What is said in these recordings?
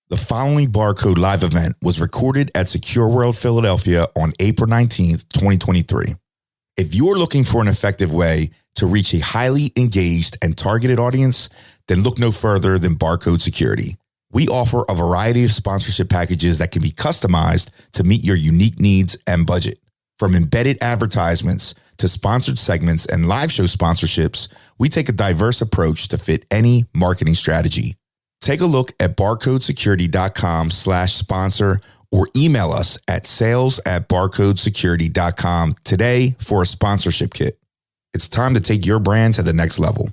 The following Barcode live event was recorded at SecureWorld Philadelphia on April 19th, 2023. If you're looking for an effective way to reach a highly engaged and targeted audience, then look no further than Barcode Security. We offer a variety of sponsorship packages that can be customized to meet your unique needs and budget. From embedded advertisements to sponsored segments and live show sponsorships, we take a diverse approach to fit any marketing strategy. Take a look at barcodesecurity.com/sponsor or email us at sales@barcodesecurity.com today for a sponsorship kit. It's time to take your brand to the next level.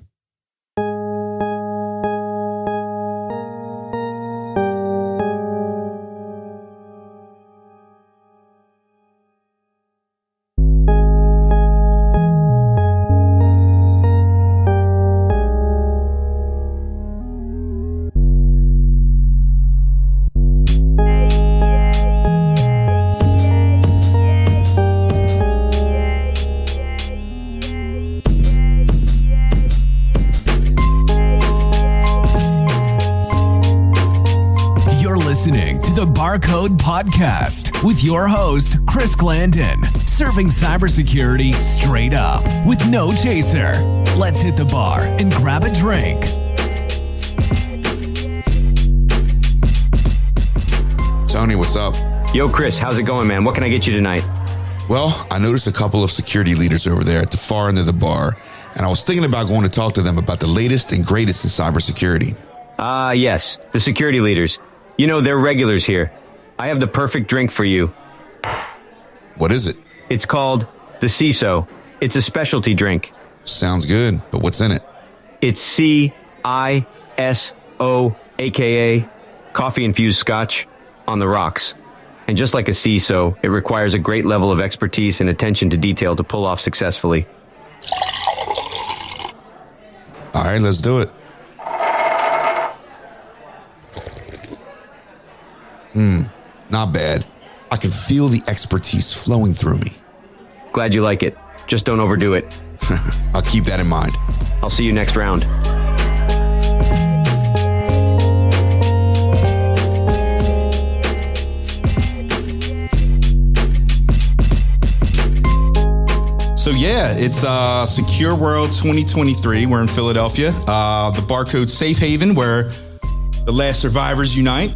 Listening to the Barcode Podcast with your host, Chris Glandon, serving cybersecurity straight up with no chaser. Let's hit the bar and grab a drink. Tony, what's up? Yo, Chris, how's it going, man? What can I get you tonight? Well, I noticed a couple of security leaders over there at the far end of the bar, and I was thinking about going to talk to them about the latest and greatest in cybersecurity. Yes, the security leaders. You know, they're regulars here. I have the perfect drink for you. What is it? It's called the CISO. It's a specialty drink. Sounds good, but what's in it? It's CISO, aka coffee-infused scotch on the rocks. And just like a CISO, it requires a great level of expertise and attention to detail to pull off successfully. All right, let's do it. Not bad. I can feel the expertise flowing through me. Glad you like it. Just don't overdo it. I'll keep that in mind. I'll see you next round. So yeah, it's SecureWorld 2023. We're in Philadelphia, the Barcode safe haven where the last survivors unite.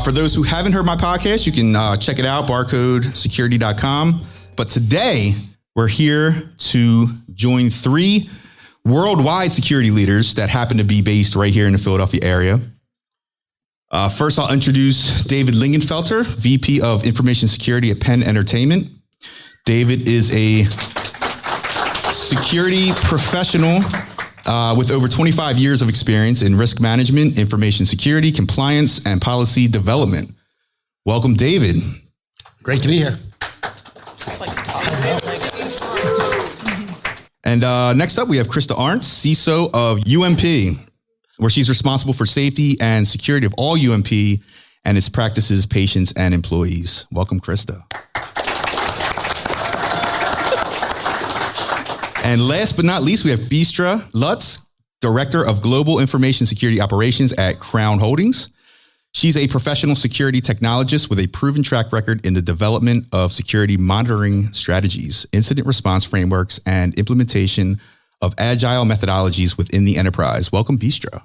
For those who haven't heard my podcast, you can check it out, barcodesecurity.com. But today, we're here to join 3 worldwide security leaders that happen to be based right here in the Philadelphia area. First, I'll introduce David Lingenfelter, VP of Information Security at PENN Entertainment. David is a security professional with over 25 years of experience in risk management, information security, compliance, and policy development. Welcome, David. Great to be here. And next up, we have Krista Arndt, CISO of UMP, where she's responsible for safety and security of all UMP and its practices, patients, and employees. Welcome, Krista. And last but not least, we have Bistra, Lutz, Director of Global Information Security Operations at Crown Holdings. She's a professional security technologist with a proven track record in the development of security monitoring strategies, incident response frameworks, and implementation of agile methodologies within the enterprise. Welcome, Bistra.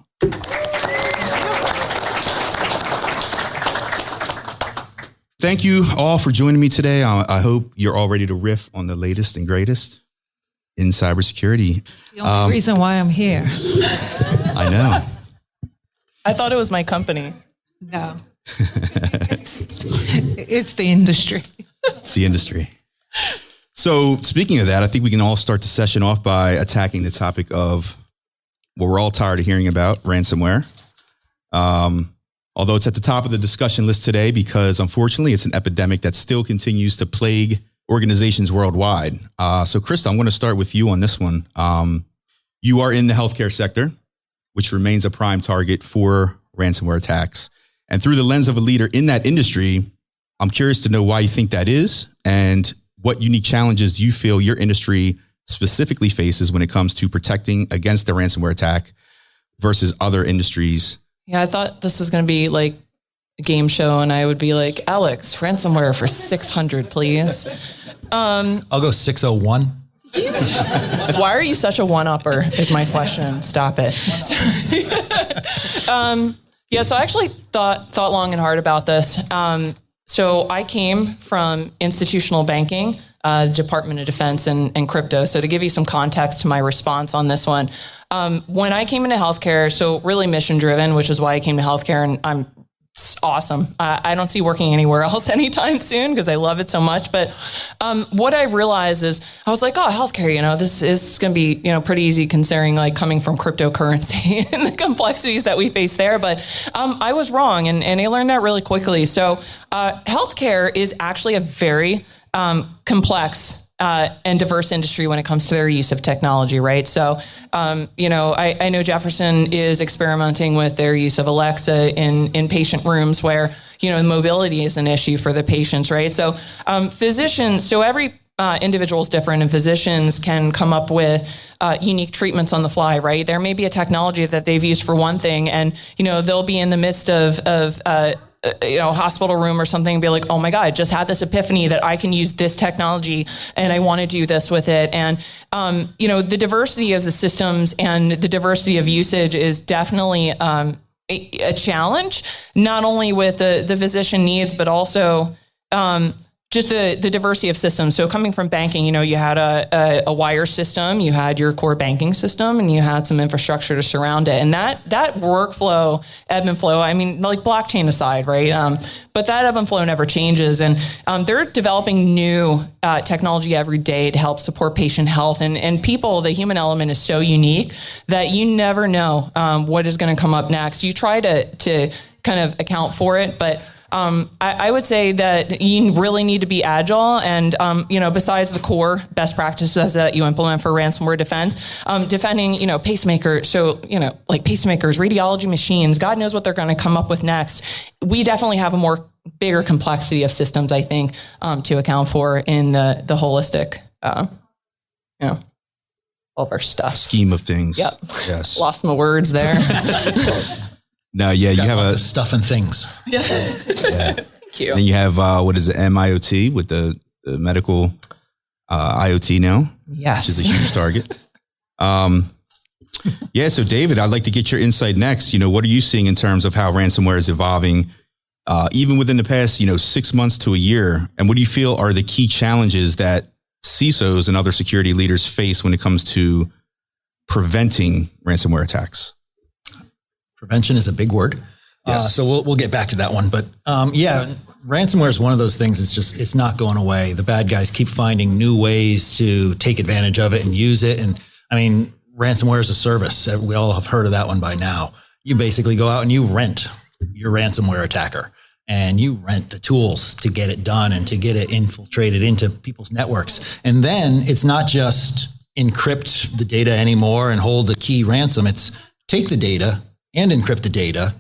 Thank you all for joining me today. I hope you're all ready to riff on the latest and greatest in cybersecurity. The only reason why I'm here. I know. I thought it was my company. No. It's the industry. It's the industry. So speaking of that, I think we can all start the session off by attacking the topic of what we're all tired of hearing about, ransomware. Although it's at the top of the discussion list today because unfortunately it's an epidemic that still continues to plague organizations worldwide. So Krista, I'm going to start with you on this one. You are in the healthcare sector, which remains a prime target for ransomware attacks. And through the lens of a leader in that industry, I'm curious to know why you think that is and what unique challenges do you feel your industry specifically faces when it comes to protecting against a ransomware attack versus other industries? Yeah, I thought this was going to be like game show and I would be like, Alex, ransomware for 600, please. I'll go 601. Why are you such a one-upper is my question. Stop it. So I actually thought long and hard about this. So I came from institutional banking, Department of Defense and crypto. So to give you some context to my response on this one, when I came into healthcare, so really mission driven, which is why I came to healthcare, and it's awesome. I don't see working anywhere else anytime soon because I love it so much. But what I realized is I was like, oh, healthcare, this is going to be, pretty easy considering like coming from cryptocurrency and the complexities that we face there. But I was wrong. And I learned that really quickly. So healthcare is actually a very complex and diverse industry when it comes to their use of technology, right? So, I know Jefferson is experimenting with their use of Alexa in patient rooms where, mobility is an issue for the patients, right? So, physicians, so every individual is different, and physicians can come up with unique treatments on the fly, right? There may be a technology that they've used for one thing, and, they'll be in the midst of hospital room or something and be like, oh my God, I just had this epiphany that I can use this technology and I want to do this with it. And, the diversity of the systems and the diversity of usage is definitely a challenge, not only with the physician needs, but also just the diversity of systems. So coming from banking, you had a wire system, you had your core banking system, and you had some infrastructure to surround it. And that workflow, ebb and flow, like blockchain aside, right? But that ebb and flow never changes. And they're developing new technology every day to help support patient health. And people, the human element is so unique that you never know what is going to come up next. You try to kind of account for it, but I would say that you really need to be agile and, besides the core best practices that you implement for ransomware defense, defending, pacemakers. So, like pacemakers, radiology machines, God knows what they're going to come up with next. We definitely have a bigger complexity of systems, I think, to account for in the holistic, all of our stuff. Scheme of things. Yep. Yes. Lost my words there. No, yeah, you have a stuff and things. Yeah. Thank you. Then you have what is it, MIOT with the medical IoT now, yes, which is a huge target. So David, I'd like to get your insight next. What are you seeing in terms of how ransomware is evolving, even within the past 6 months to a year? And what do you feel are the key challenges that CISOs and other security leaders face when it comes to preventing ransomware attacks? Prevention is a big word. Yes. So we'll get back to that one. But ransomware is one of those things. It's not going away. The bad guys keep finding new ways to take advantage of it and use it. And ransomware is a service. We all have heard of that one by now. You basically go out and you rent your ransomware attacker and you rent the tools to get it done and to get it infiltrated into people's networks. And then it's not just encrypt the data anymore and hold the key ransom. It's take the data and encrypt the data,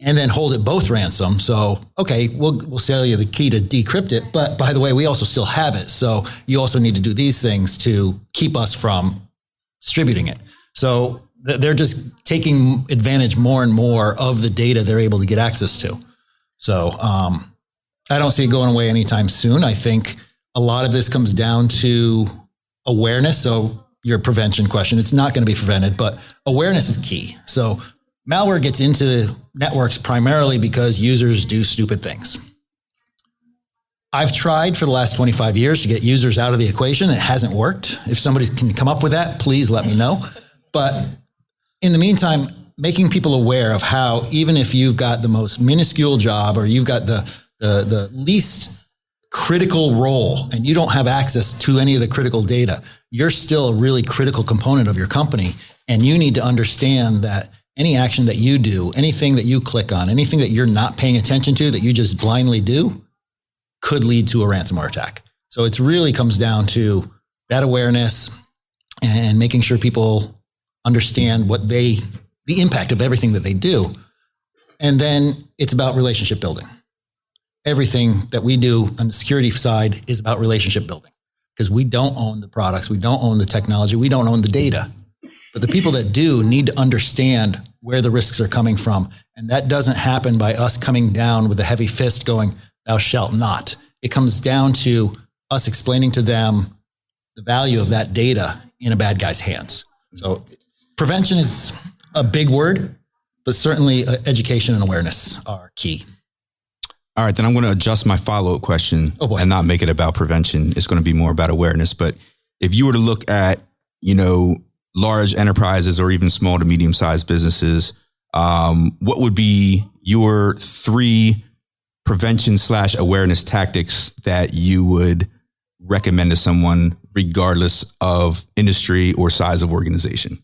and then hold it both ransom. So, okay, we'll sell you the key to decrypt it, but by the way, we also still have it. So you also need to do these things to keep us from distributing it. So they're just taking advantage more and more of the data they're able to get access to. So I don't see it going away anytime soon. I think a lot of this comes down to awareness. So your prevention question, it's not going to be prevented, but awareness is key. So malware gets into networks primarily because users do stupid things. I've tried for the last 25 years to get users out of the equation. It hasn't worked. If somebody can come up with that, please let me know. But in the meantime, making people aware of how, even if you've got the most minuscule job or you've got the least critical role and you don't have access to any of the critical data, you're still a really critical component of your company. And you need to understand that any action that you do, anything that you click on, anything that you're not paying attention to, that you just blindly do, could lead to a ransomware attack. So it really comes down to that awareness and making sure people understand the impact of everything that they do. And then it's about relationship building. Everything that we do on the security side is about relationship building because we don't own the products. We don't own the technology. We don't own the data. But the people that do need to understand where the risks are coming from. And that doesn't happen by us coming down with a heavy fist going, thou shalt not. It comes down to us explaining to them the value of that data in a bad guy's hands. So prevention is a big word, but certainly education and awareness are key. All right, then I'm going to adjust my follow-up question and not make it about prevention. It's going to be more about awareness. But if you were to look at, large enterprises or even small to medium-sized businesses, what would be your 3 prevention/awareness tactics that you would recommend to someone regardless of industry or size of organization?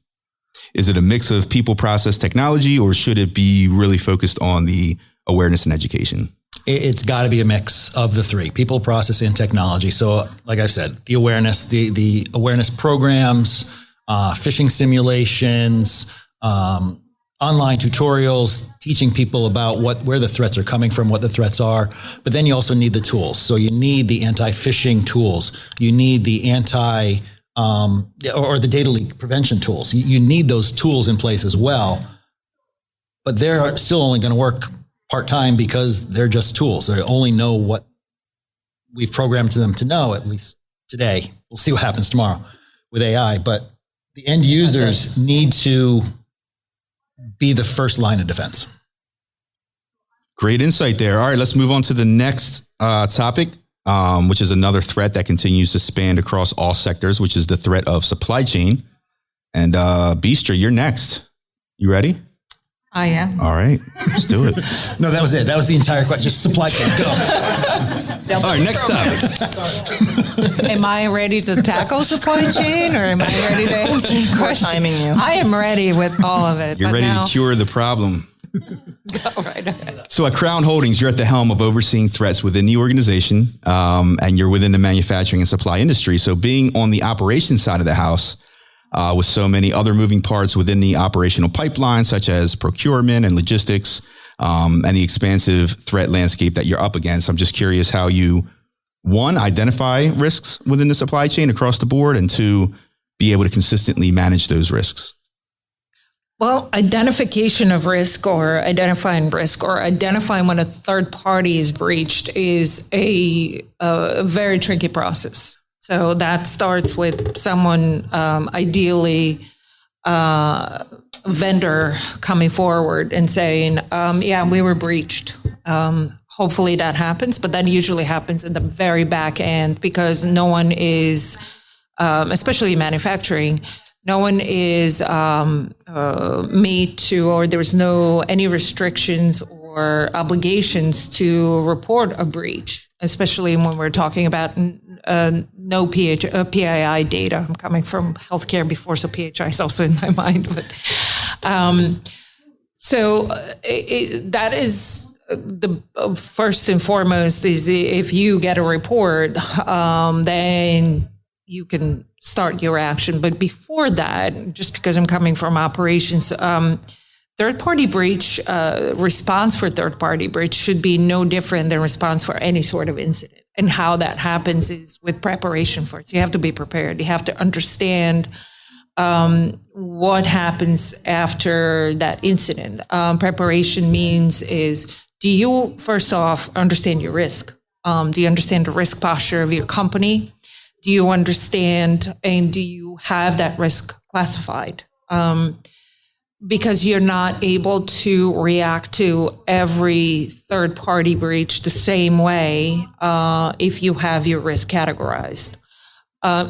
Is it a mix of people, process, technology, or should it be really focused on the awareness and education? It's got to be a mix of the 3, people, process, and technology. So like I've said, the awareness, the awareness programs, phishing simulations, online tutorials, teaching people about where the threats are coming from, what the threats are. But then you also need the tools. So you need the anti-phishing tools. You need the or the data leak prevention tools. You need those tools in place as well. But they're still only going to work part-time because they're just tools. They only know what we've programmed to them to know, at least today. We'll see what happens tomorrow with AI. But the end users need to be the first line of defense. Great insight there. All right, let's move on to the next topic, which is another threat that continues to span across all sectors, which is the threat of supply chain. And Bistra, you're next. You ready? I am. All right, let's do it. No, that was it. That was the entire question. Just supply chain. Go. All right, next topic. Am I ready to tackle supply chain, or am I ready to answer the question? Timing you. I am ready with all of it. You're ready to cure the problem. Go right ahead. So at Crown Holdings, you're at the helm of overseeing threats within the organization, and you're within the manufacturing and supply industry. So being on the operations side of the house, with so many other moving parts within the operational pipeline, such as procurement and logistics, and the expansive threat landscape that you're up against. I'm just curious how you, 1, identify risks within the supply chain across the board, and 2, be able to consistently manage those risks. Well, identification of risk or identifying risk or identifying when a third party is breached is a very tricky process. So that starts with someone, ideally, vendor coming forward and saying, yeah, we were breached. Hopefully that happens, but that usually happens in the very back end because no one is, especially manufacturing, no one is made to, or there's no any restrictions or obligations to report a breach, especially when we're talking about no PII data. I'm coming from healthcare before, so PHI is also in my mind. But that is the first and foremost. Is if you get a report, then you can start your action. But before that, just because I'm coming from operations, third-party breach, response for third-party breach should be no different than response for any sort of incident. And how that happens is with preparation for it. So you have to be prepared. You have to understand what happens after that incident. Preparation means do you, first off, understand your risk? Do you understand the risk posture of your company? Do you understand and do you have that risk classified? Because you're not able to react to every third-party breach the same way if you have your risk categorized.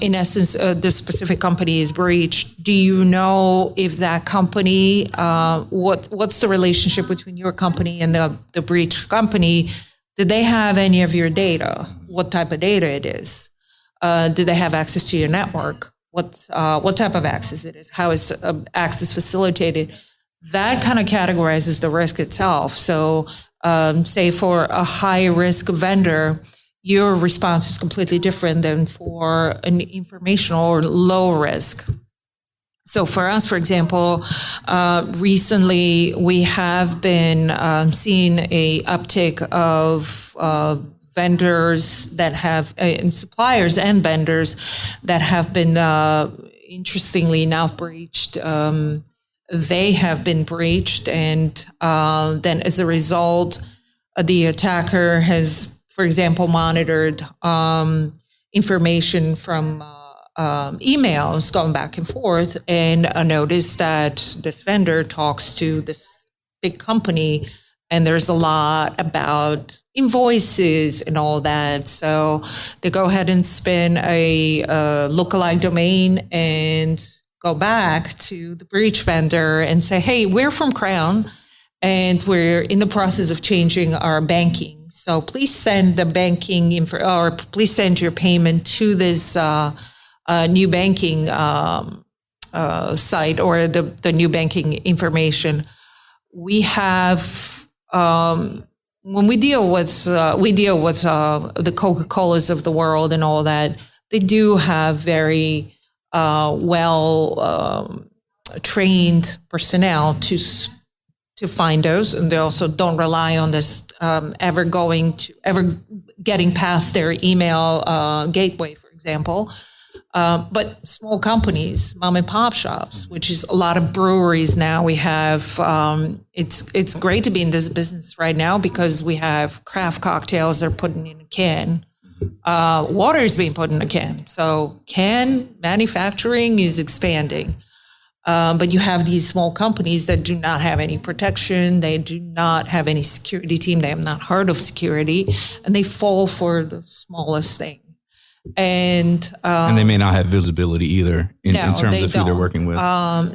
In essence, this specific company is breached. Do you know if that company, what's the relationship between your company and the breached company? Did they have any of your data? What type of data it is? Do they have access to your network? What type of access it is? How is access facilitated? That kind of categorizes the risk itself. So say for a high risk vendor, your response is completely different than for an informational or low risk. So for us, for example, recently we have been seeing a uptick of vendors that have, and suppliers and vendors that have been, interestingly enough, breached they have been breached. And then as a result, the attacker has, for example, monitored information from emails going back and forth, and noticed that this vendor talks to this big company, and there's a lot about invoices and all that. So they go ahead and spin a lookalike domain and go back to the breach vendor and say, hey, we're from Crown, and we're in the process of changing our banking. So please send the banking info, or please send your payment to this new banking site, or the new banking information. We have, when we deal with the Coca-Colas of the world and all that, they do have very trained personnel to find those, and they also don't rely on this ever getting past their email gateway, for example. But small companies, mom and pop shops, which is a lot of breweries now. We have, it's great to be in this business right now because we have craft cocktails they're putting in a can. Water is being put in a can. So can manufacturing is expanding. But you have these small companies that do not have any protection. They do not have any security team. They have not heard of security, and they fall for the smallest thing. And they may not have visibility either in terms of who they're working with.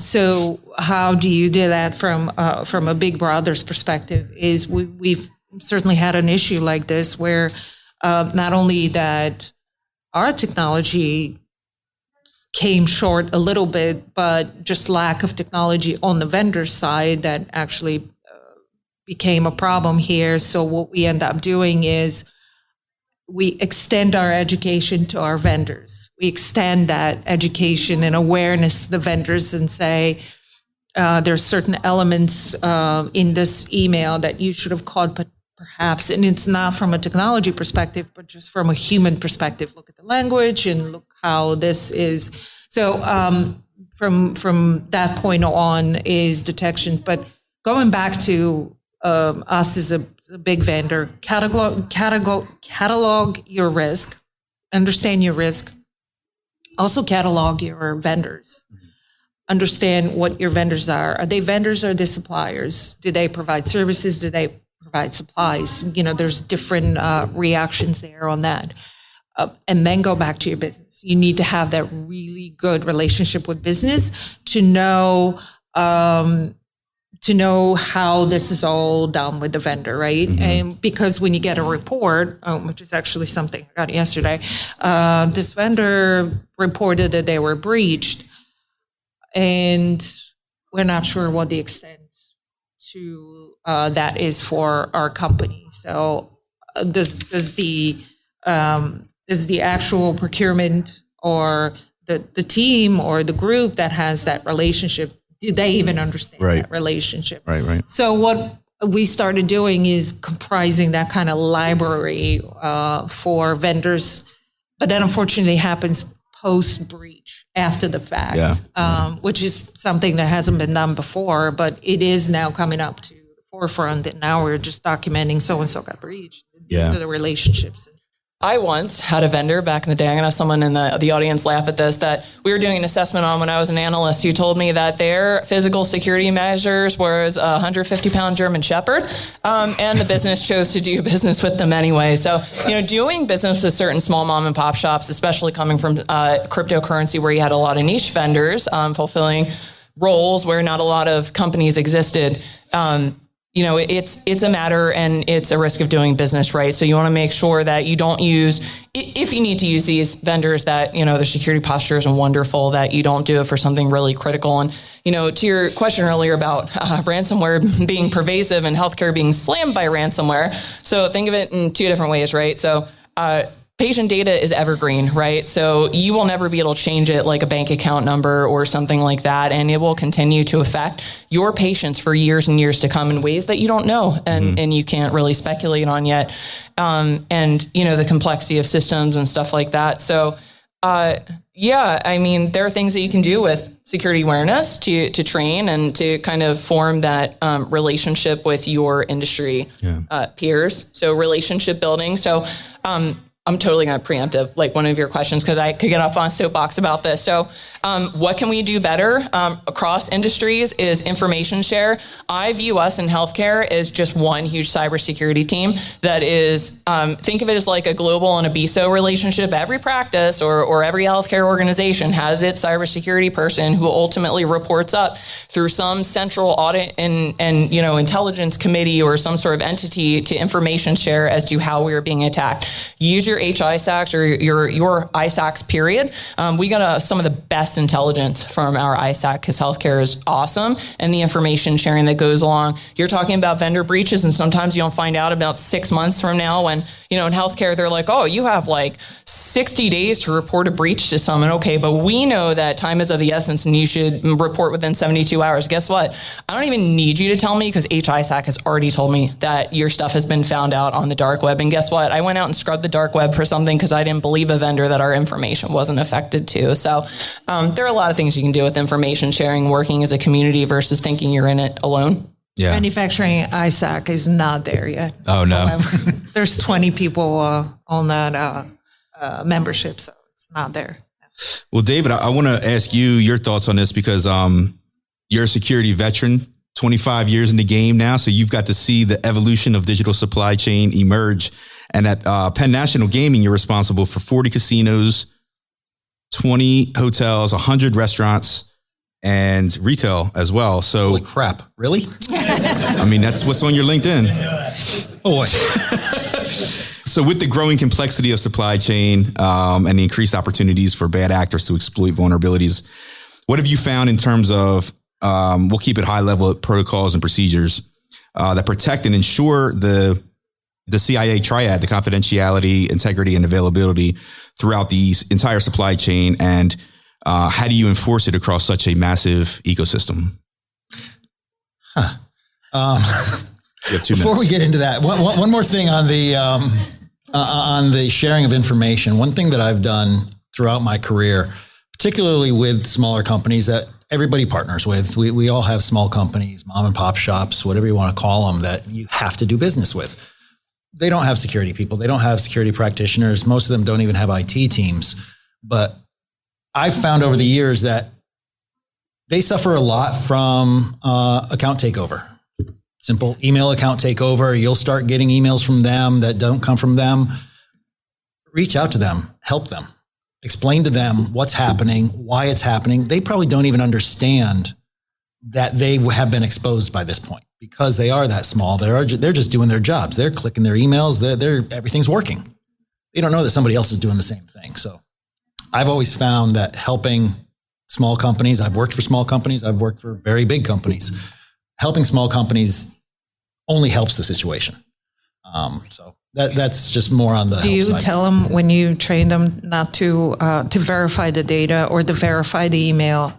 So how do you do that from a Big Brother's perspective? Is we've certainly had an issue like this where not only that our technology came short a little bit, but just lack of technology on the vendor side that actually became a problem here. So what we end up doing is we extend our education to our vendors. We extend that education and awareness to the vendors and say, there's certain elements in this email that you should have caught, but perhaps, and it's not from a technology perspective, but just from a human perspective. Look at the language and look how this is. So from that point on is detection. But going back to us as a big vendor, catalog your risk, understand your risk, also catalog your vendors. Understand what your vendors are. Are they vendors or are they suppliers? Do they provide services? Do they provide supplies? There's different reactions there on that. And then go back to your business. You need to have that really good relationship with business to know how this is all done with the vendor, right? Mm-hmm. And because when you get a report, which is actually something I got yesterday, this vendor reported that they were breached, and we're not sure what the extent to that is for our company. So does the actual procurement or the team or the group that has that relationship, do they even understand that relationship? Right. So what we started doing is comprising that kind of library for vendors, but that unfortunately happens post-breach, after the fact, which is something that hasn't been done before, but it is now coming up to the forefront, and now we're just documenting so-and-so got breached. These are the relationships. I once had a vendor back in the day, I'm going to have someone in the audience laugh at this, that we were doing an assessment on when I was an analyst who told me that their physical security measures was a 150-pound German Shepherd, and the business chose to do business with them anyway. So, doing business with certain small mom and pop shops, especially coming from cryptocurrency where you had a lot of niche vendors fulfilling roles where not a lot of companies existed, it's a matter and it's a risk of doing business, right? So you want to make sure that you don't use, if you need to use these vendors that, their security posture is wonderful, that you don't do it for something really critical. And, to your question earlier about ransomware being pervasive and healthcare being slammed by ransomware. So think of it in two different ways, right? So, patient data is evergreen, right? So you will never be able to change it like a bank account number or something like that. And it will continue to affect your patients for years and years to come in ways that you don't know and you can't really speculate on yet. And, the complexity of systems and stuff like that. So Yeah, I mean, there are things that you can do with security awareness to train and to kind of form that relationship with your industry peers. So relationship building. So I'm totally going to preemptive like one of your questions because I could get up on a soapbox about this. So what can we do better across industries is information share. I view us in healthcare as just one huge cybersecurity team that is, think of it as like a global and a BCO relationship. Every practice or every healthcare organization has its cybersecurity person who ultimately reports up through some central audit and intelligence committee or some sort of entity to information share as to how we are being attacked. Use your HISACs or your ISACs period. We got some of the best intelligence from our ISAC because healthcare is awesome and the information sharing that goes along. You're talking about vendor breaches and sometimes you don't find out about 6 months from now when, in healthcare, they're like, oh, you have like 60 days to report a breach to someone. Okay, but we know that time is of the essence and you should report within 72 hours. Guess what? I don't even need you to tell me because HISAC has already told me that your stuff has been found out on the dark web. And guess what? I went out and scrubbed the dark web for something because I didn't believe a vendor that our information wasn't affected too. So there are a lot of things you can do with information sharing, working as a community versus thinking you're in it alone. Yeah. Manufacturing ISAC is not there yet. Oh, no. However, there's 20 people on that membership, so it's not there. Well, David, I want to ask you your thoughts on this because you're a security veteran, 25 years in the game now. So you've got to see the evolution of digital supply chain emerge. And at PENN National Gaming, you're responsible for 40 casinos, 20 hotels, 100 restaurants, and retail as well. So, holy crap, really? I mean, that's what's on your LinkedIn. Oh boy. So with the growing complexity of supply chain and the increased opportunities for bad actors to exploit vulnerabilities, what have you found in terms of, we'll keep it high level, protocols and procedures that protect and ensure the CIA triad, the confidentiality, integrity, and availability throughout the entire supply chain? And how do you enforce it across such a massive ecosystem? Before we get into that, one more thing on the sharing of information. One thing that I've done throughout my career, particularly with smaller companies that everybody partners with, we all have small companies, mom and pop shops, whatever you want to call them, that you have to do business with. They don't have security people. They don't have security practitioners. Most of them don't even have IT teams. But I've found over the years that they suffer a lot from account takeover. Simple email account takeover. You'll start getting emails from them that don't come from them. Reach out to them, help them, explain to them what's happening, why it's happening. They probably don't even understand that they have been exposed by this point because they are that small. They're just doing their jobs. They're clicking their emails. Everything's working. They don't know that somebody else is doing the same thing. So I've always found that helping small companies, I've worked for small companies, I've worked for very big companies. Helping small companies only helps the situation. So that's just more on the Do you side. tell them when you train them not to verify the data or to verify the email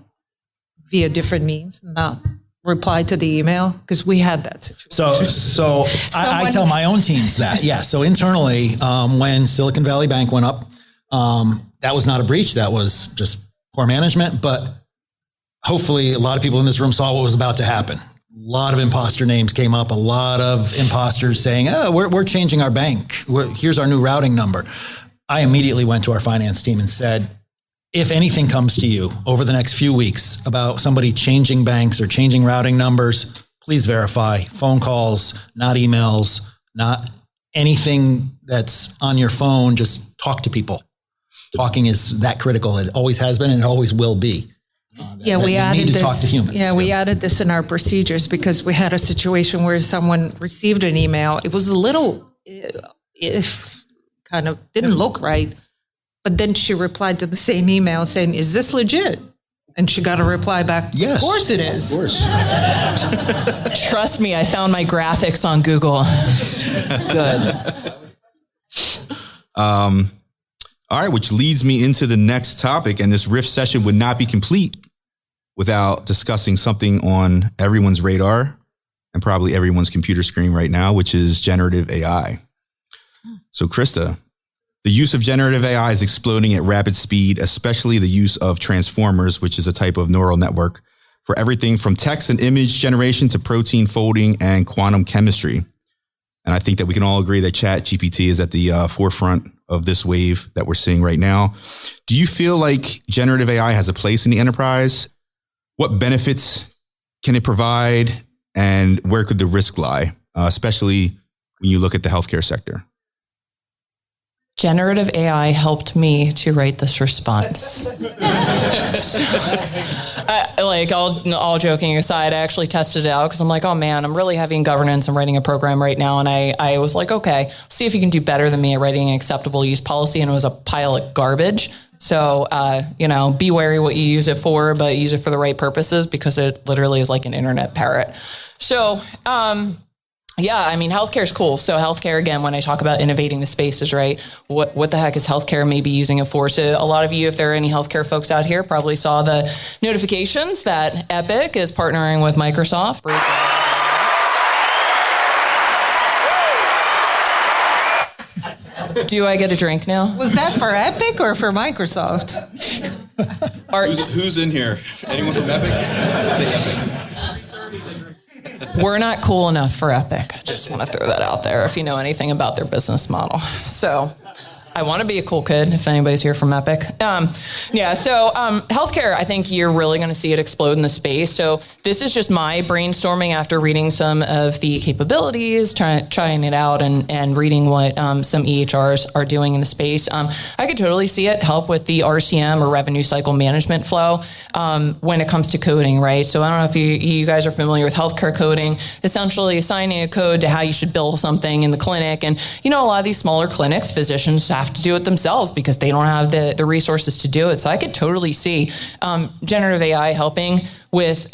via different means, not reply to the email? Because we had that situation. So I tell my own teams that. Yeah. So internally, when Silicon Valley Bank went up, that was not a breach. That was just poor management. But hopefully a lot of people in this room saw what was about to happen. A lot of imposter names came up, a lot of imposters saying, oh, we're changing our bank. Here's our new routing number. I immediately went to our finance team and said, if anything comes to you over the next few weeks about somebody changing banks or changing routing numbers, please verify. Phone calls, not emails, not anything that's on your phone. Just talk to people. Talking is that critical. It always has been and it always will be. We added this. Talk to humans. We added this in our procedures because we had a situation where someone received an email. It was a little, kind of didn't look right, but then she replied to the same email saying, "Is this legit?" And she got a reply back. Yes, of course it is. Of course. Trust me, I found my graphics on Google. Good. All right, which leads me into the next topic. And this Riff session would not be complete without discussing something on everyone's radar and probably everyone's computer screen right now, which is generative AI. So Krista, The use of generative AI is exploding at rapid speed, especially the use of transformers, which is a type of neural network for everything from text and image generation to protein folding and quantum chemistry. And I think that we can all agree that ChatGPT is at the forefront of this wave that we're seeing right now. Do you feel like generative AI has a place in the enterprise? What benefits can it provide, and where could the risk lie, especially when you look at the healthcare sector? Generative AI helped me to write this response. All joking aside, I actually tested it out because I'm like, oh man, I'm really heavy in governance. I'm writing a program right now. And I was like, okay, see if you can do better than me at writing an acceptable use policy. And it was a pile of garbage. So, be wary what you use it for, but use it for the right purposes, because it literally is like an internet parrot. So, healthcare is cool. So healthcare, again, when I talk about innovating the spaces, right? What the heck is healthcare maybe using it for? So a lot of you, if there are any healthcare folks out here, probably saw the notifications that Epic is partnering with Microsoft. Do I get a drink now? Was that for Epic or for Microsoft? Who's in here? Anyone from Epic? Say Epic. We're not cool enough for Epic. I just want to throw that out there if you know anything about their business model. So I want to be a cool kid if anybody's here from Epic. Healthcare, I think you're really going to see it explode in the space. So this is just my brainstorming after reading some of the capabilities, trying it out and reading what some EHRs are doing in the space. I could totally see it help with the RCM or revenue cycle management flow when it comes to coding, right? So I don't know if you guys are familiar with healthcare coding, essentially assigning a code to how you should bill something in the clinic. And, a lot of these smaller clinics, physicians have to do it themselves because they don't have the resources to do it. So I could totally see generative AI helping with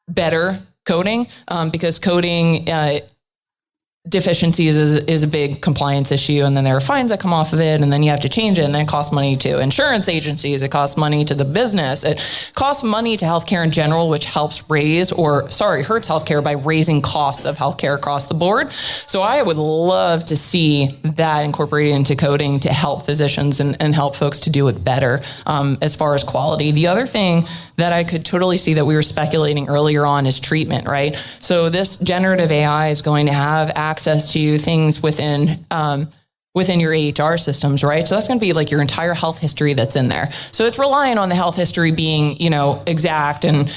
better coding because coding deficiencies is a big compliance issue, and then there are fines that come off of it, and then you have to change it, and then it costs money to insurance agencies, it costs money to the business, it costs money to healthcare in general, which hurts healthcare by raising costs of healthcare across the board. So I would love to see that incorporated into coding to help physicians and help folks to do it better as far as quality. The other thing that I could totally see that we were speculating earlier on is treatment, right? So this generative AI is going to have access to things within your EHR systems, right? So that's going to be like your entire health history that's in there. So it's relying on the health history being, exact and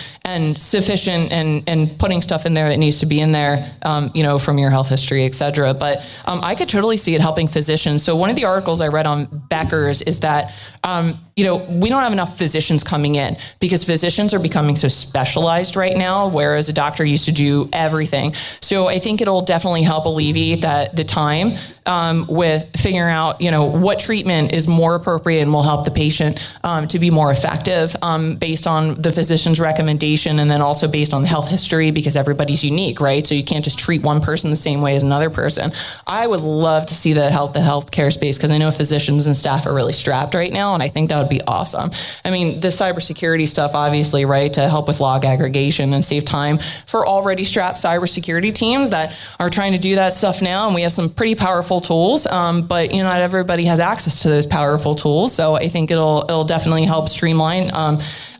sufficient and putting stuff in there that needs to be in there, from your health history, et cetera. But I could totally see it helping physicians. So one of the articles I read on Becker's is that, we don't have enough physicians coming in because physicians are becoming so specialized right now, whereas a doctor used to do everything. So I think it'll definitely help alleviate the time with figuring out, what treatment is more appropriate and will help the patient to be more effective based on the physician's recommendation, and then also based on the health history, because everybody's unique, right? So you can't just treat one person the same way as another person. I would love to see the healthcare space, because I know physicians and staff are really strapped right now, and I think that would be awesome. I mean, the cybersecurity stuff, obviously, right, to help with log aggregation and save time for already strapped cybersecurity teams that are trying to do that stuff now, and we have some pretty powerful tools, but not everybody has access to those powerful tools. So I think it'll definitely help streamline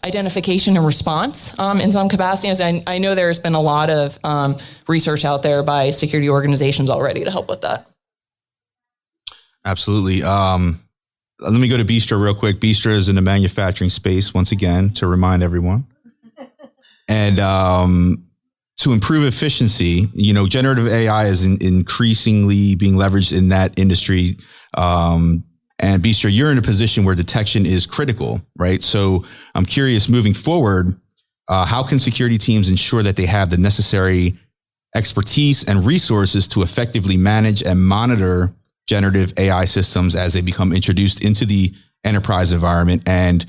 identification and response in some capacities. I know there's been a lot of research out there by security organizations already to help with that. Absolutely. Let me go to Bistra real quick. Bistra is in the manufacturing space, once again, to remind everyone. And to improve efficiency, generative AI is increasingly being leveraged in that industry. And Bistra, you're in a position where detection is critical, right? So I'm curious, moving forward, how can security teams ensure that they have the necessary expertise and resources to effectively manage and monitor generative AI systems as they become introduced into the enterprise environment, and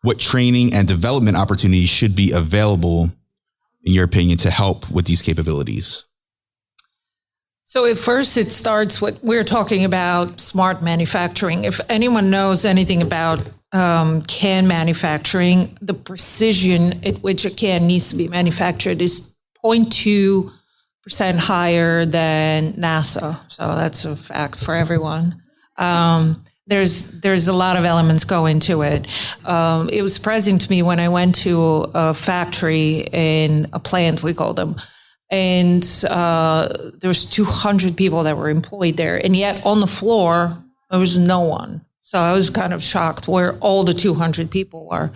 what training and development opportunities should be available, in your opinion, to help with these capabilities? So at first it starts with, we're talking about smart manufacturing. If anyone knows anything about can manufacturing, the precision at which a can needs to be manufactured is 0.2% higher than NASA. So that's a fact for everyone. There's a lot of elements go into it. It was surprising to me when I went to a factory in a plant, we call them, and there was 200 people that were employed there, and yet on the floor there was no one. So I was kind of shocked where all the 200 people were.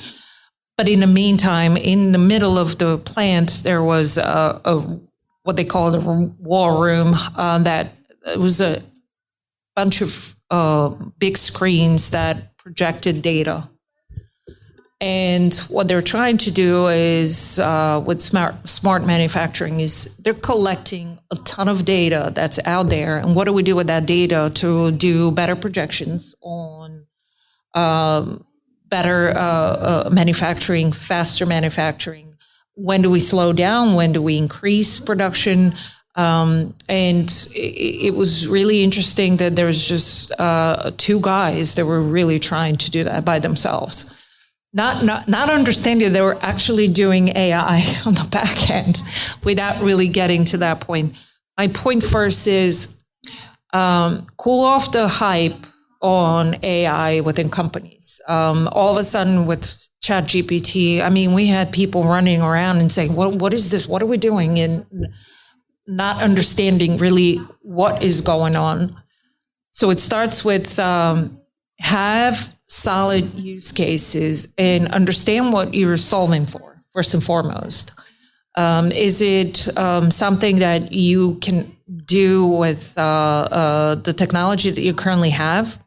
But in the meantime, in the middle of the plant, there was a what they call the war room that it was a bunch of big screens that projected data. And what they're trying to do is, with smart manufacturing, is they're collecting a ton of data that's out there. And what do we do with that data to do better projections on better manufacturing, faster manufacturing? When do we slow down? When do we increase production? And it was really interesting that there was just two guys that were really trying to do that by themselves. Not understanding they were actually doing AI on the back end without really getting to that point. My point first is cool off the hype on AI within companies. All of a sudden with ChatGPT, I mean, we had people running around and saying, what is this? What are we doing? And not understanding really what is going on. So it starts with have solid use cases and understand what you're solving for, first and foremost. Is it something that you can do with the technology that you currently have?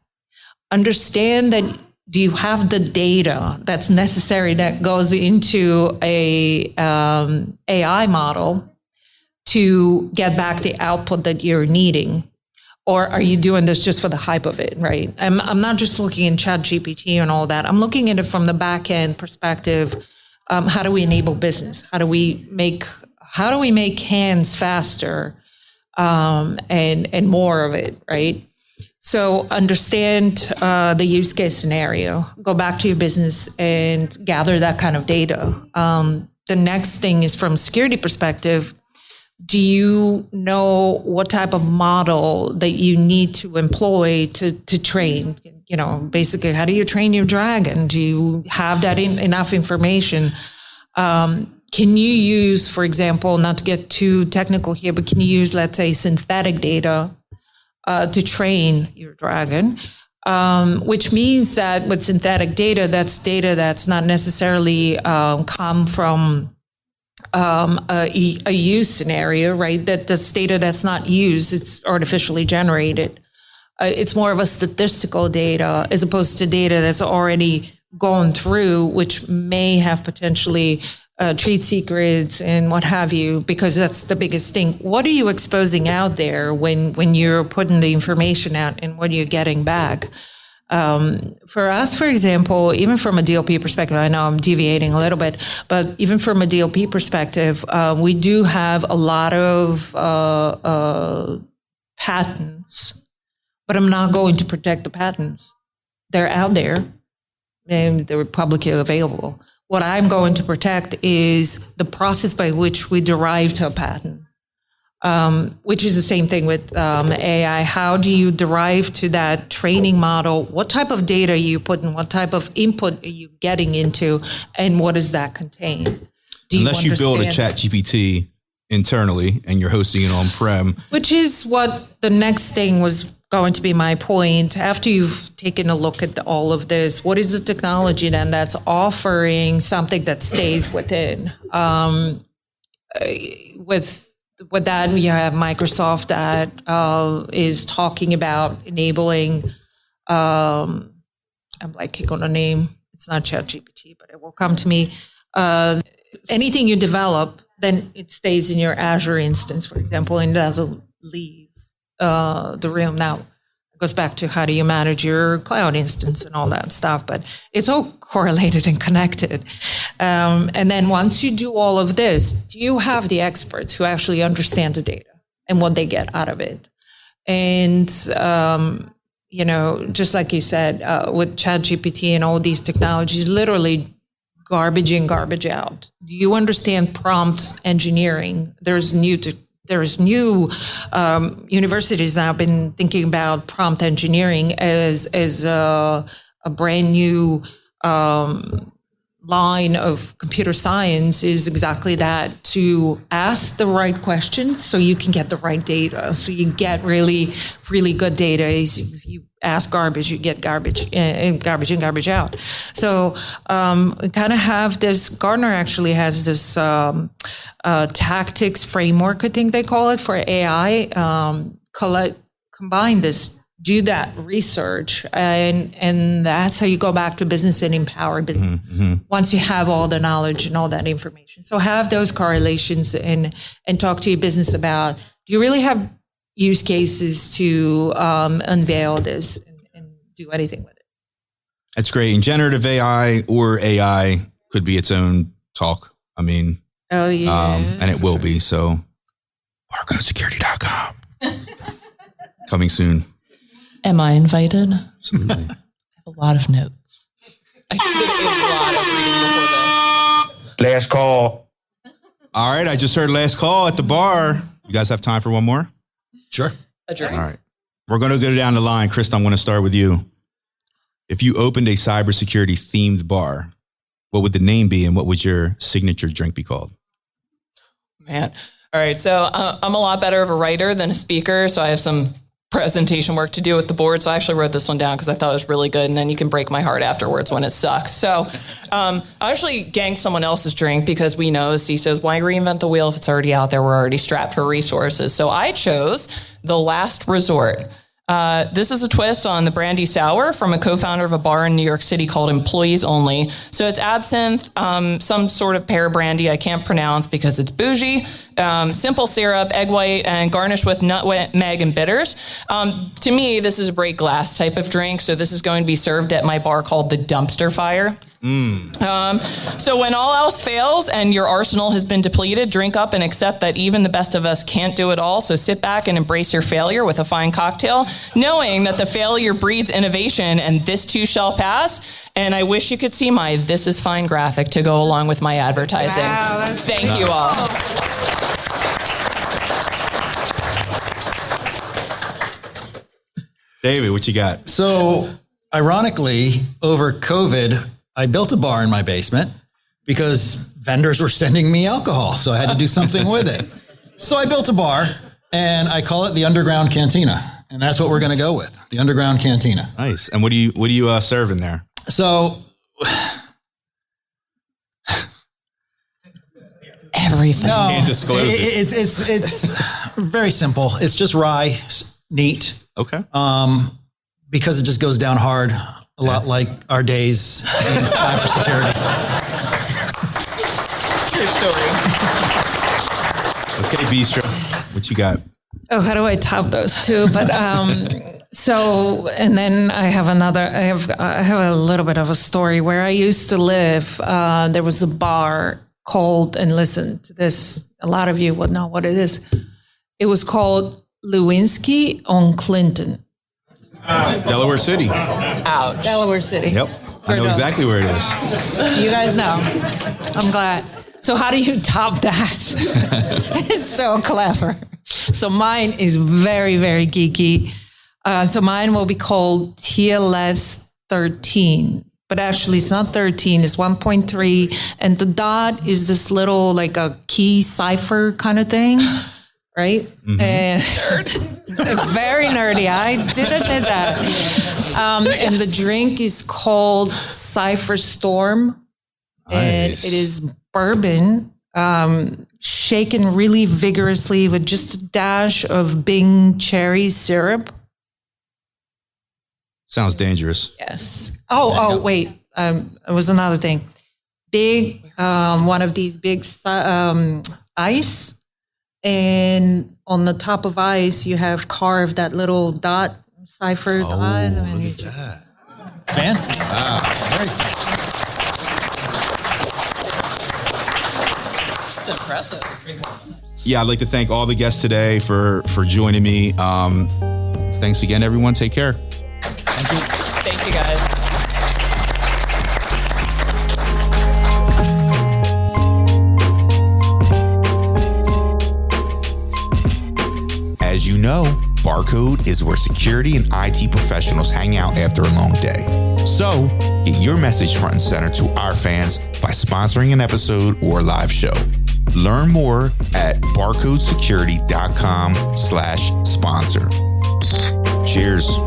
Understand that do you have the data that's necessary that goes into a AI model to get back the output that you're needing? Or are you doing this just for the hype of it, right? I'm not just looking in ChatGPT and all that. I'm looking at it from the back end perspective. How do we enable business? How do we make hands faster and more of it, right? So understand the use case scenario. Go back to your business and gather that kind of data. The next thing is from a security perspective. Do you know what type of model that you need to employ to train? You know, basically, how do you train your dragon? Do you have that enough information? Can you use, for example, not to get too technical here, but can you use, let's say, synthetic data to train your dragon? Which means that with synthetic data that's not necessarily come from a use scenario, right? That's data that's not used, it's artificially generated. It's more of a statistical data as opposed to data that's already gone through, which may have potentially trade secrets and what have you, because that's the biggest thing. What are you exposing out there when you're putting the information out, and what are you getting back? For us, for example, even from a DLP perspective, I know I'm deviating a little bit, but even from a DLP perspective, we do have a lot of patents, but I'm not going to protect the patents. They're out there and they're publicly available. What I'm going to protect is the process by which we derive to a patent. Which is the same thing with AI. How do you derive to that training model? What type of data are you putting? What type of input are you getting into? And what does that contain? Unless you build a ChatGPT internally and you're hosting it on-prem. Which is what the next thing was going to be my point. After you've taken a look at all of this, what is the technology then that's offering something that stays within? With that, we have Microsoft that is talking about enabling, I'm blanking on a name. It's not ChatGPT, but it will come to me. Anything you develop, then it stays in your Azure instance, for example, and doesn't leave the realm. Now, it goes back to how do you manage your cloud instance and all that stuff, but it's all correlated and connected. And then once you do all of this, do you have the experts who actually understand the data and what they get out of it? And, just like you said, with ChatGPT and all these technologies, literally garbage in, garbage out. Do you understand prompt engineering? There's new there's new universities now been thinking about prompt engineering as a brand new line of computer science is exactly that, to ask the right questions so you can get the right data. So you get really, really good data. If you ask garbage, you get garbage in, garbage out. So we kind of have this, Gartner actually has this tactics framework, I think they call it, for AI, combine this, do that research, and that's how you go back to business and empower business. Once you have all the knowledge and all that information. So have those correlations and talk to your business about, do you really have use cases to unveil this and do anything with it? That's great. And generative AI or AI could be its own talk. I mean, and it will be. So barcodesecurity.com. Coming soon. Am I invited? Absolutely. I have a lot of notes. I did a lot of reading before this. Last call. All right. I just heard last call at the bar. You guys have time for one more? Sure. Adjourn. All right. We're going to go down the line. Krista, I'm going to start with you. If you opened a cybersecurity themed bar, what would the name be and what would your signature drink be called? Man. All right. So I'm a lot better of a writer than a speaker. So I have some presentation work to do with the board. So I actually wrote this one down because I thought it was really good. And then you can break my heart afterwards when it sucks. So I actually ganked someone else's drink because we know as CISOs, why reinvent the wheel if it's already out there? We're already strapped for resources. So I chose The Last Resort. This is a twist on the brandy sour from a co-founder of a bar in New York City called Employees Only. So it's absinthe, some sort of pear brandy I can't pronounce because it's bougie, simple syrup, egg white, and garnished with nutmeg and bitters. To me, this is a break glass type of drink. So this is going to be served at my bar called the Dumpster Fire. So when all else fails and your arsenal has been depleted, drink up and accept that even the best of us can't do it all. So sit back and embrace your failure with a fine cocktail, knowing that the failure breeds innovation and this too shall pass. And I wish you could see my "This is fine" graphic to go along with my advertising. Wow, Thank you all. David, what you got? So, ironically, over COVID, I built a bar in my basement because vendors were sending me alcohol. So I had to do something with it. So I built a bar and I call it the Underground Cantina. And that's what we're going to go with, the Underground Cantina. Nice. And what do you serve in there? So Everything. no, Can't disclose it. It's very simple. It's just rye, neat. Okay. Because it just goes down hard. A lot like our days in cybersecurity. True story. Okay, Bistra, what you got? Oh, how do I top those two? But so, and then I have a little bit of a story where I used to live. There was a bar called, and listen to this, a lot of you would know what it is. It was called Lewinsky on Clinton. Delaware City. Ouch. Delaware City. Yep. I know exactly where it is. You guys know. I'm glad. So how do you top that? It's so clever. So mine is very, very geeky. So mine will be called TLS 13. But actually, it's not 13. It's 1.3. And the dot is this little, like a key cipher kind of thing. Right? Mm-hmm. And very nerdy. I did admit that. And the drink is called Cypher Storm. Nice. And it is bourbon, shaken really vigorously with just a dash of Bing cherry syrup. Sounds dangerous. Yes. Oh, wait. It was another thing. Big, one of these big ice. And on the top of ice, you have carved that little dot, cipher dot. I mean, Fancy. Wow. Very fancy. It's impressive. Yeah, I'd like to thank all the guests today for joining me. Thanks again, everyone. Take care. Thank you. Thank you, guys. know, Barcode is where security and IT professionals hang out after a long day. So, get your message front and center to our fans by sponsoring an episode or live show. Learn more at barcodesecurity.com/sponsor. Cheers.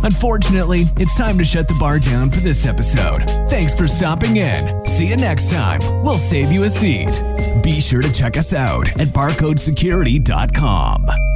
Unfortunately, it's time to shut the bar down for this episode. Thanks for stopping in. See you next time. We'll save you a seat. Be sure to check us out at barcodesecurity.com.